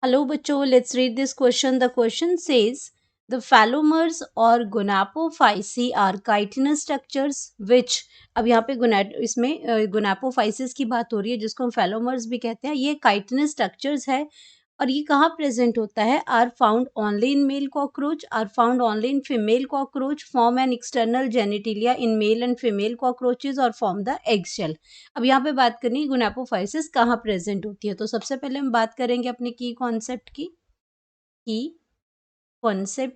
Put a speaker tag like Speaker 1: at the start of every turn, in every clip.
Speaker 1: Hello, बच्चों. Let's read this question. The question says, the phallomers or gonapophysi are chitinous structures which अब यहाँ पे इसमें gonapophysis की बात हो रही है जिसको हम phallomers भी कहते हैं. ये chitinous structures है और ये कहाँ प्रेजेंट होता है? Are found only in male cockroach, are found only in female cockroach, form an external genitalia in male and female cockroaches और फॉर्म द एग शेल. अब यहाँ पे बात करनी है गुनापोफाइसिस कहाँ प्रेजेंट होती है. तो सबसे पहले हम बात करेंगे अपने की कॉन्सेप्ट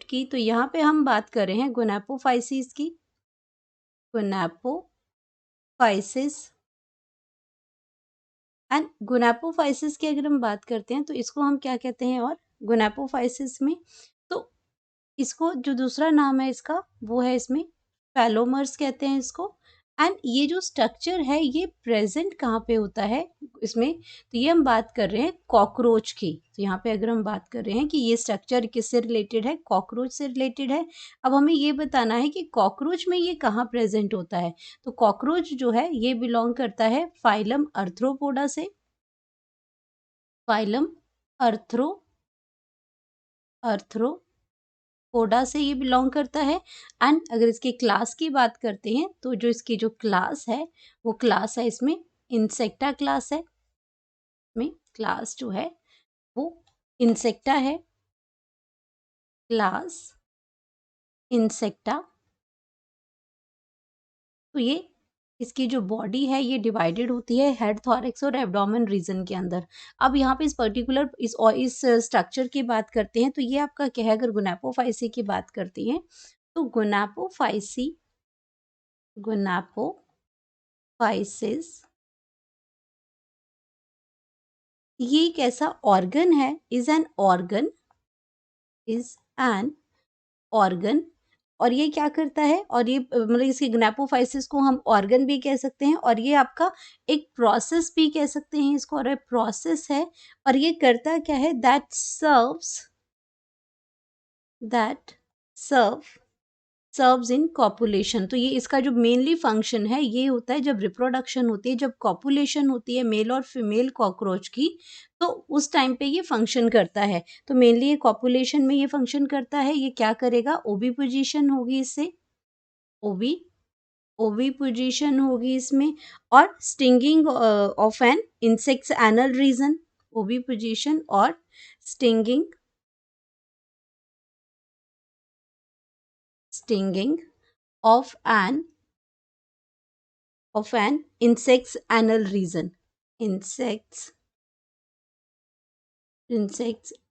Speaker 1: की. तो यहाँ पे हम बात कर रहे हैं गुनापोफाइसिस की. गुनापोफाइसिस एंड गुनापोफाइसिस की अगर हम बात करते हैं तो इसको हम क्या कहते हैं? और गुनापोफाइसिस में तो इसको जो दूसरा नाम है इसका वो है इसमें फैलोमर्स कहते हैं इसको. एंड ये जो स्ट्रक्चर है ये प्रेजेंट कहाँ पे होता है इसमें? तो ये हम बात कर रहे हैं कॉकरोच की. तो यहाँ पे अगर हम बात कर रहे हैं कि ये स्ट्रक्चर किससे रिलेटेड है? कॉकरोच से रिलेटेड है. अब हमें ये बताना है कि कॉकरोच में ये कहाँ प्रेजेंट होता है. तो कॉकरोच जो है ये बिलोंग करता है फाइलम अर्थ्रोपोडा से. फाइलम अर्थ्रोपोडा से ये बिलोंग करता है. एंड अगर इसकी क्लास की बात करते हैं तो जो इसकी जो क्लास है वो क्लास है इसमें इंसेक्टा क्लास है. में क्लास जो है वो इंसेक्टा है. Class insecta. तो ये इसकी जो बॉडी है ये डिवाइडेड होती है हेड, थॉरैक्स और एब्डोमेन रीजन के अंदर. अब यहाँ पे इस पर्टिकुलर इस स्ट्रक्चर की बात करते हैं तो ये आपका क्या है? अगर गुनापोफाइसी की बात करते हैं तो गुनापोफाइसिस ये एक ऐसा ऑर्गन है. Is an organ. और ये क्या करता है? और ये मतलब इसकी ग्नैपोफाइसिस को हम ऑर्गन भी कह सकते हैं और ये आपका एक प्रोसेस भी कह सकते हैं इसको. और प्रोसेस है और ये करता क्या है? That serves in copulation. तो ये इसका जो मेनली फंक्शन है ये होता है जब रिप्रोडक्शन होती है, जब कॉपुलेशन होती है मेल और फीमेल कॉकरोच की, तो उस टाइम पे ये फंक्शन करता है. तो मेनली ये कॉपुलेशन में ये फंक्शन करता है. ये क्या करेगा? ओवी पोजीशन होगी इससे. ओवी ओवी पोजीशन होगी इसमें. और stinging of an insects anal region. Oviposition और stinging of an insect's anal region. insect's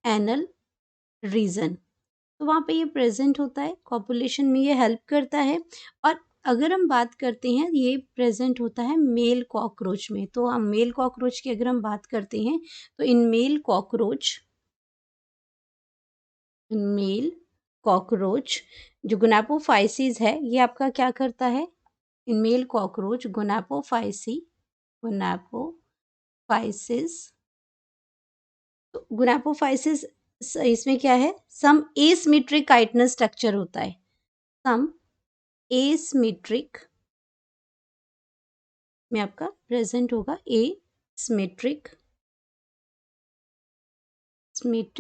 Speaker 1: anal region. तो वहाँ पे ये प्रेजेंट होता है. कॉपुलेशन में ये हेल्प करता है. और अगर हम बात करते हैं ये प्रेजेंट होता है मेल कॉकरोच में. तो हम मेल कॉकरोच की अगर हम बात करते हैं तो इन मेल कॉकरोच जो गुनापोफाइसिस है ये आपका क्या करता है? इन मेल कॉकरोच गुनापोफाइसिस. तो गुनापोफाइसिस इसमें क्या है? सम एसिमेट्रिक काइटनस स्ट्रक्चर होता है. सम एसिमेट्रिक में आपका प्रेजेंट होगा एसिमेट्रिक.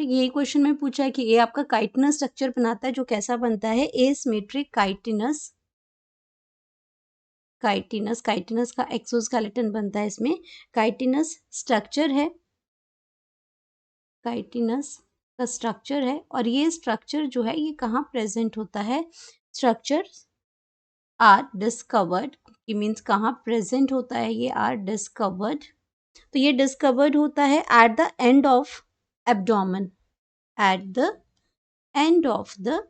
Speaker 1: यही क्वेश्चन में पूछा है कि ये आपका काइटनस स्ट्रक्चर बनाता है जो कैसा बनता है? एसिमेट्रिक काइटिनस का एक्सोस्केलेटन बनता है इसमें. काइटिनस स्ट्रक्चर है. और ये स्ट्रक्चर जो है ये कहाँ प्रेजेंट होता है? स्ट्रक्चर आर डिस्कवर्ड कि मीन्स कहाँ प्रेजेंट होता है? ये आर डिस्कवर्ड. तो ये डिस्कवर्ड होता है at the end of abdomen. At the end of the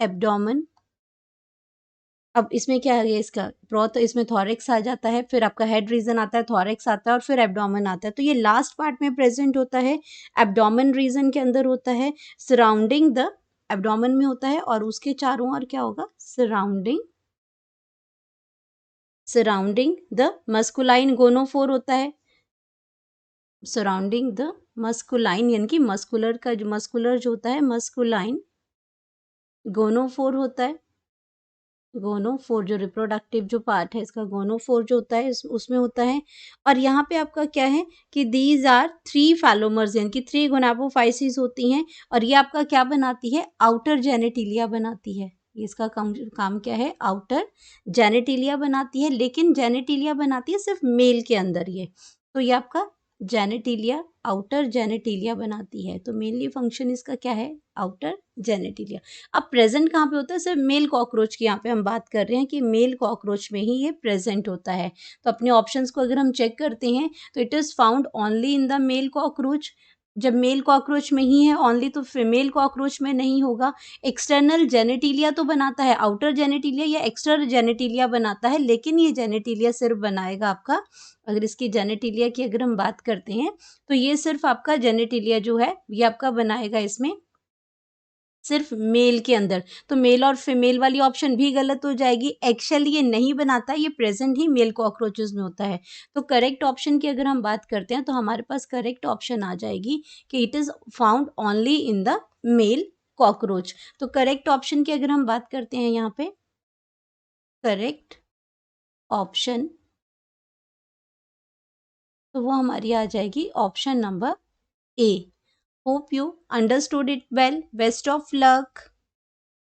Speaker 1: abdomen. अब इसमें क्या है? इसका ब्रॉथ इसमें थॉरैक्स आ जाता है, फिर आपका हेड रीजन आता है, थॉरैक्स आता है और फिर एब्डोमेन आता है. तो ये लास्ट पार्ट में प्रेजेंट होता है. एब्डोमेन रीजन के अंदर होता है. सराउंडिंग द एब्डोमेन में होता है और उसके चारों ओर क्या होगा? सराउंडिंग द मस्कुलाइन गोनोफोर होता है. सराउंडिंग द मस्कुलाइन यानी कि मस्कुलर जो होता है मस्कुलाइन गोनोफोर होता है. गोनोफोर जो रिप्रोडक्टिव जो पार्ट है इसका गोनोफोर जो होता है उसमें होता है। और यहाँ पे आपका क्या है कि दीज आर 3 फैलोमर्स यानी कि 3 गोनापोफाइसीस होती हैं और ये आपका क्या बनाती है, आउटर जेनेटिलिया बनाती है। इसका काम क्या है, आउटर जेनेटिलिया बनाती है, लेकिन जेनेटिलिया बनाती है सिर्फ मेल के अंदर ये। तो ये आपका जेनेटिलिया, आउटर जेनेटिलिया बनाती है। तो मेनली फंक्शन इसका क्या है, आउटर जेनेटिलिया। अब प्रेजेंट कहाँ पे होता है, सिर्फ मेल कॉकरोच की यहाँ पे हम बात कर रहे हैं कि मेल कॉकरोच में ही ये प्रेजेंट होता है। तो अपने ऑप्शंस को अगर हम चेक करते हैं तो it is found only in the male cockroach. जब मेल कॉकरोच में ही है ओनली, तो फीमेल कॉकरोच में नहीं होगा। एक्सटर्नल जेनेटिलिया तो बनाता है, आउटर जेनेटिलिया या एक्सटर्नल जेनेटिलिया बनाता है, लेकिन ये जेनेटिलिया सिर्फ बनाएगा आपका, अगर इसकी जेनेटिलिया की अगर हम बात करते हैं तो ये सिर्फ आपका जेनेटिलिया जो है ये आपका बनाएगा इसमें सिर्फ मेल के अंदर। तो मेल और फीमेल वाली ऑप्शन भी गलत हो जाएगी। एक्चुअली ये नहीं बनाता, ये प्रेजेंट ही मेल कॉकरोचेस में होता है। तो करेक्ट ऑप्शन की अगर हम बात करते हैं तो हमारे पास करेक्ट ऑप्शन आ जाएगी कि it is found only in the male cockroach. तो करेक्ट ऑप्शन की अगर हम बात करते हैं यहाँ पे, करेक्ट ऑप्शन, तो वो हमारी आ जाएगी option number A. Hope you understood it well. Best of luck.